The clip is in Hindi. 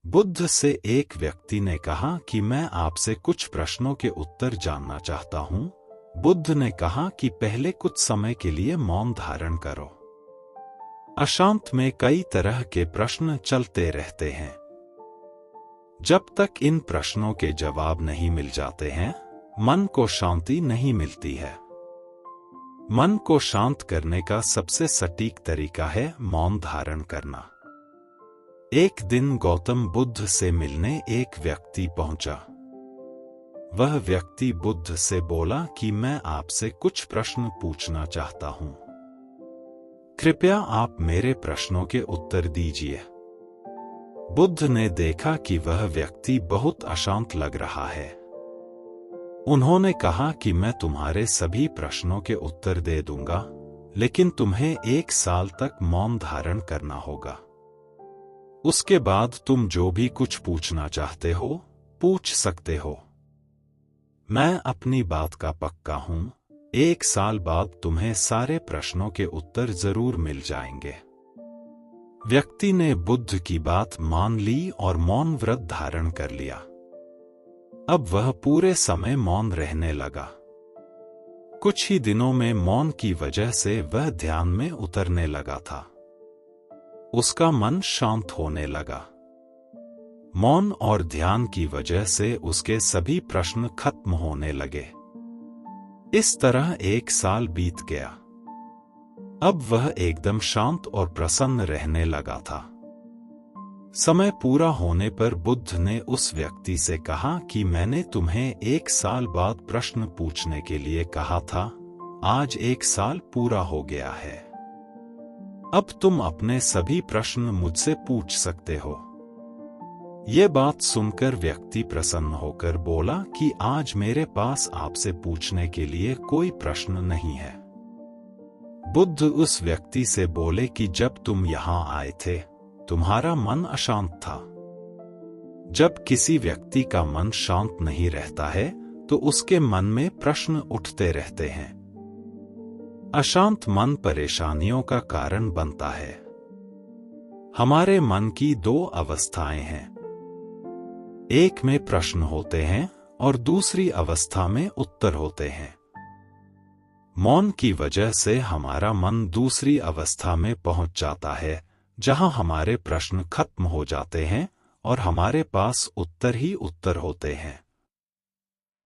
बुद्ध से एक व्यक्ति ने कहा कि मैं आपसे कुछ प्रश्नों के उत्तर जानना चाहता हूं। बुद्ध ने कहा कि पहले कुछ समय के लिए मौन धारण करो। अशांत में कई तरह के प्रश्न चलते रहते हैं। जब तक इन प्रश्नों के जवाब नहीं मिल जाते हैं, मन को शांति नहीं मिलती है। मन को शांत करने का सबसे सटीक तरीका है मौन धारण करना। एक दिन गौतम बुद्ध से मिलने एक व्यक्ति पहुंचा। वह व्यक्ति बुद्ध से बोला कि मैं आपसे कुछ प्रश्न पूछना चाहता हूं। कृपया आप मेरे प्रश्नों के उत्तर दीजिए। बुद्ध ने देखा कि वह व्यक्ति बहुत अशांत लग रहा है। उन्होंने कहा कि मैं तुम्हारे सभी प्रश्नों के उत्तर दे दूंगा, लेकिन तुम्हें 1 साल तक मौन धारण करना होगा। उसके बाद तुम जो भी कुछ पूछना चाहते हो, पूछ सकते हो। मैं अपनी बात का पक्का हूं, 1 साल बाद तुम्हें सारे प्रश्नों के उत्तर जरूर मिल जाएंगे। व्यक्ति ने बुद्ध की बात मान ली और मौन व्रत धारण कर लिया। अब वह पूरे समय मौन रहने लगा। कुछ ही दिनों में मौन की वजह से वह ध्यान में उतरने लगा था। उसका मन शांत होने लगा। मौन और ध्यान की वजह से उसके सभी प्रश्न खत्म होने लगे। इस तरह 1 साल बीत गया। अब वह एकदम शांत और प्रसन्न रहने लगा था। समय पूरा होने पर बुद्ध ने उस व्यक्ति से कहा कि मैंने तुम्हें 1 साल बाद प्रश्न पूछने के लिए कहा था। आज 1 साल पूरा हो गया है। अब तुम अपने सभी प्रश्न मुझसे पूछ सकते हो। ये बात सुनकर व्यक्ति प्रसन्न होकर बोला कि आज मेरे पास आपसे पूछने के लिए कोई प्रश्न नहीं है। बुद्ध उस व्यक्ति से बोले कि जब तुम यहां आए थे, तुम्हारा मन अशांत था। जब किसी व्यक्ति का मन शांत नहीं रहता है, तो उसके मन में प्रश्न उठते रहते हैं। अशांत मन परेशानियों का कारण बनता है। हमारे मन की 2 अवस्थाएं हैं। एक में प्रश्न होते हैं और दूसरी अवस्था में उत्तर होते हैं। मौन की वजह से हमारा मन दूसरी अवस्था में पहुंच जाता है, जहां हमारे प्रश्न खत्म हो जाते हैं और हमारे पास उत्तर ही उत्तर होते हैं।